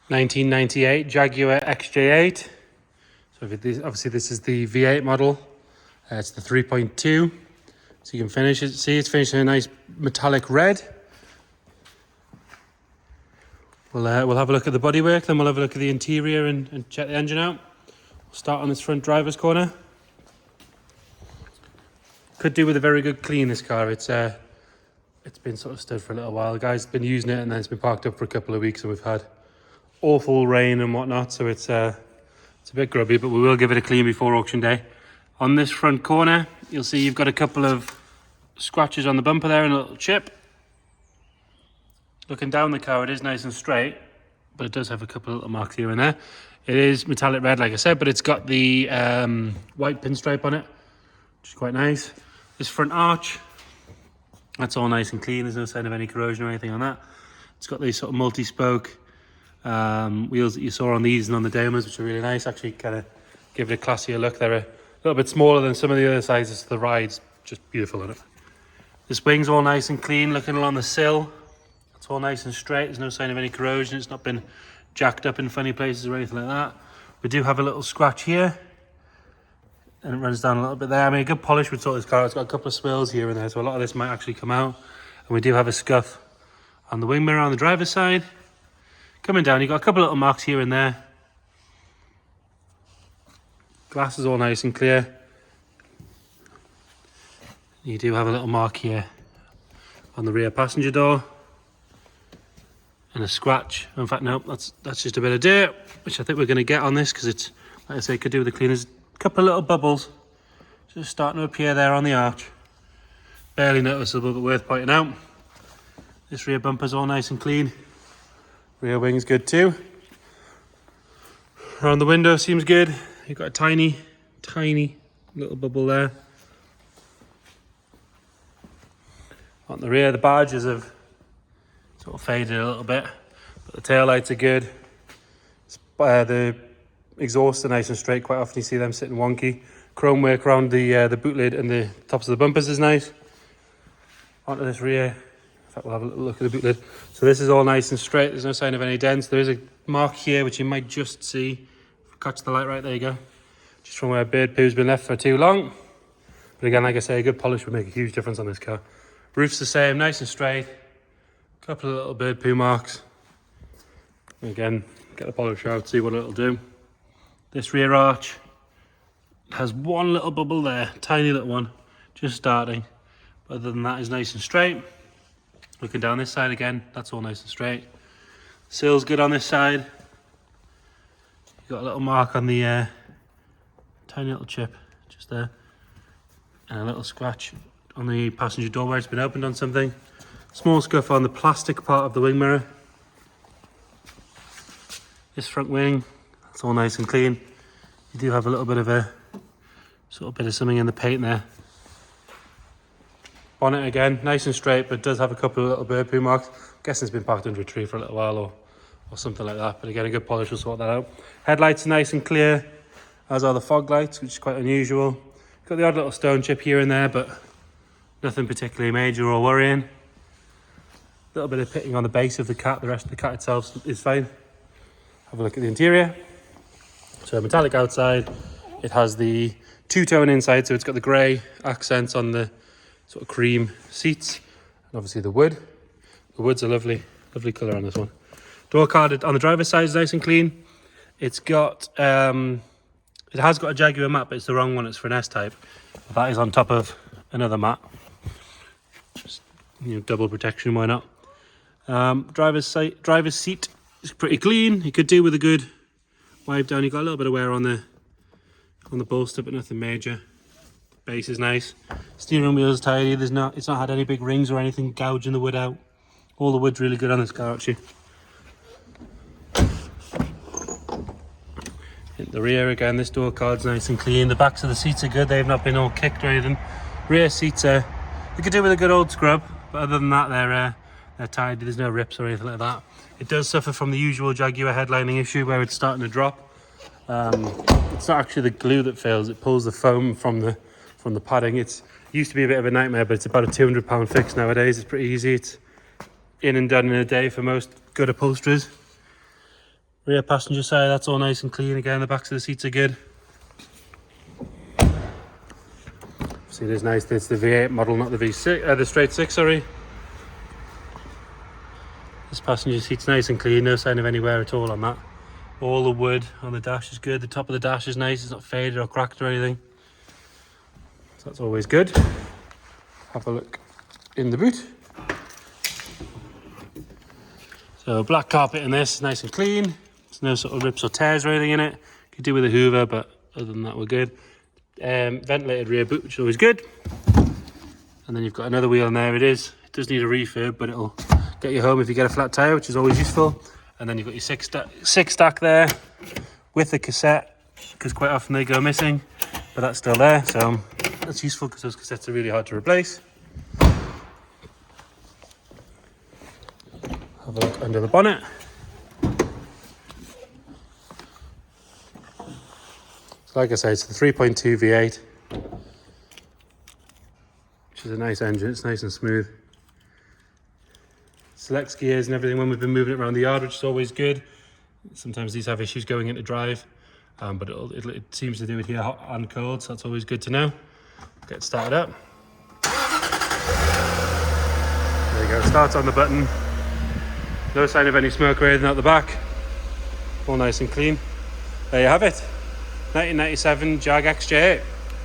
1998 Jaguar XJ8. So obviously this is the V8 model. It's the 3.2. So you can finish it. See, it's finished in a nice metallic red. We'll have a look at the bodywork, then we'll have a look at the interior and check the engine out. We'll start on this front driver's corner. Could do with a very good clean, this car. It's been sort of stood for a little while. The guy's been using it and then it's been parked up for a couple of weeks and we've had awful rain and whatnot, so it's a bit grubby, but we will give it a clean before auction day. On this front corner, you'll see you've got a couple of scratches on the bumper there and a little chip. Looking down the car, it is nice and straight, but it does have a couple of little marks here and there. It is metallic red, like I said, but it's got the white pinstripe on it, which is quite nice. This front arch, that's all nice and clean. There's no sign of any corrosion or anything on that. It's got these sort of multi-spoke wheels that you saw on these and on the Damas, which are really nice. Actually kind of give it a classier look. They're a little bit smaller than some of the other sizes. The ride's just beautiful on it. This wing's all nice and clean. Looking along the sill, it's all nice and straight. There's no sign of any corrosion. It's not been jacked up in funny places or anything like that. We do have a little scratch here, and it runs down a little bit there. I mean, a good polish would sort this car. It's got a couple of swirls here and there, so a lot of this might actually come out. And we do have a scuff on the wing mirror on the driver's side. Coming down, you've got a couple of little marks here and there. Glass is all nice and clear. You do have a little mark here on the rear passenger door. And a scratch. In fact, no, that's just a bit of dirt, which I think we're going to get on this because it's, like I say, could do with the cleaners. A couple of little bubbles just starting to appear there on the arch. Barely noticeable, but worth pointing out. This rear bumper's all nice and clean. Rear wing's good too. Around the window seems good. You've got a tiny little bubble there. On the rear, the badges have sort of faded a little bit, but the tail lights are good. The exhausts are nice and straight. Quite often you see them sitting wonky. Chrome work around the boot lid and the tops of the bumpers is nice. Onto this rear. In fact, we'll have a little look at the boot lid. So this is all nice and straight. There's no sign of any dents. There is a mark here which you might just see. Catch the light right, there you go. Just from where bird poo's been left for too long. But again, like I say, a good polish would make a huge difference on this car. Roof's the same, nice and straight. Couple of little bird poo marks. Again, get the polish out, see what it'll do. This rear arch has one little bubble there, tiny little one, just starting. But other than that, is nice and straight. Looking down this side again, that's all nice and straight. Sill's good on this side. You've got a little mark on the tiny little chip just there, and a little scratch on the passenger door where it's been opened on something. Small scuff on the plastic part of the wing mirror. This front wing, that's all nice and clean. You do have a little bit of a sort of bit of something in the paint there. Bonnet again, nice and straight, but does have a couple of little bird poo marks. I'm guessing it's been parked under a tree for a little while or something like that. But again, a good polish will sort that out. Headlights are nice and clear, as are the fog lights, which is quite unusual. Got the odd little stone chip here and there, but nothing particularly major or worrying. A little bit of pitting on the base of the cat. The rest of the cat itself is fine. Have a look at the interior. So metallic outside. It has the two-tone inside, so it's got the grey accents on the sort of cream seats, and obviously the wood. The wood's a lovely colour on this one. Door card on the driver's side is nice and clean. It's got it has got a Jaguar mat, but it's the wrong one. It's for an S-Type. That is on top of another mat. Just, double protection, why not? Driver's seat is pretty clean. You could do with a good wipe down. You got a little bit of wear on the bolster, but nothing major. Base is nice. Steering wheel is tidy. It's not had any big rings or anything gouging the wood out. All the wood's really good on this car actually. Hit the rear again. This door card's nice and clean. The backs of the seats are good. They've not been all kicked or anything. Rear seats are, you could do with a good old scrub, but other than that, they're tidy. There's no rips or anything like that. It does suffer from the usual Jaguar headlining issue where it's starting to drop. It's not actually the glue that fails. It pulls the foam from the padding. It used to be a bit of a nightmare, but it's about a £200 fix nowadays. It's pretty easy. It's in and done in a day for most good upholsterers. Rear passenger side, that's all nice and clean again. The backs of the seats are good. See, it is nice. It's the V8 model, not the V6, the straight six, sorry. This passenger seat's nice and clean, no sign of any wear at all on that. All the wood on the dash is good. The top of the dash is nice, it's not faded or cracked or anything. So that's always good. Have a look in the boot. So black carpet in this, nice and clean. There's no sort of rips or tears or anything in it. Could do with a hoover, but other than that we're good. Ventilated rear boot, which is always good. And then you've got another wheel in there. It does need a refurb, but it'll get you home if you get a flat tire, which is always useful. And then you've got your six stack there with the cassette, because quite often they go missing, but that's still there, so that's useful because those cassettes are really hard to replace. Have a look under the bonnet. So like I said, it's the 3.2 V8, which is a nice engine. It's nice and smooth. Selects gears and everything when we've been moving it around the yard, which is always good. Sometimes these have issues going into drive, but it seems to do it here hot and cold, so that's always good to know. Get started up. There you go, starts on the button. No sign of any smoke or anything out the back. All nice and clean. There you have it. 1997 Jag XJ8.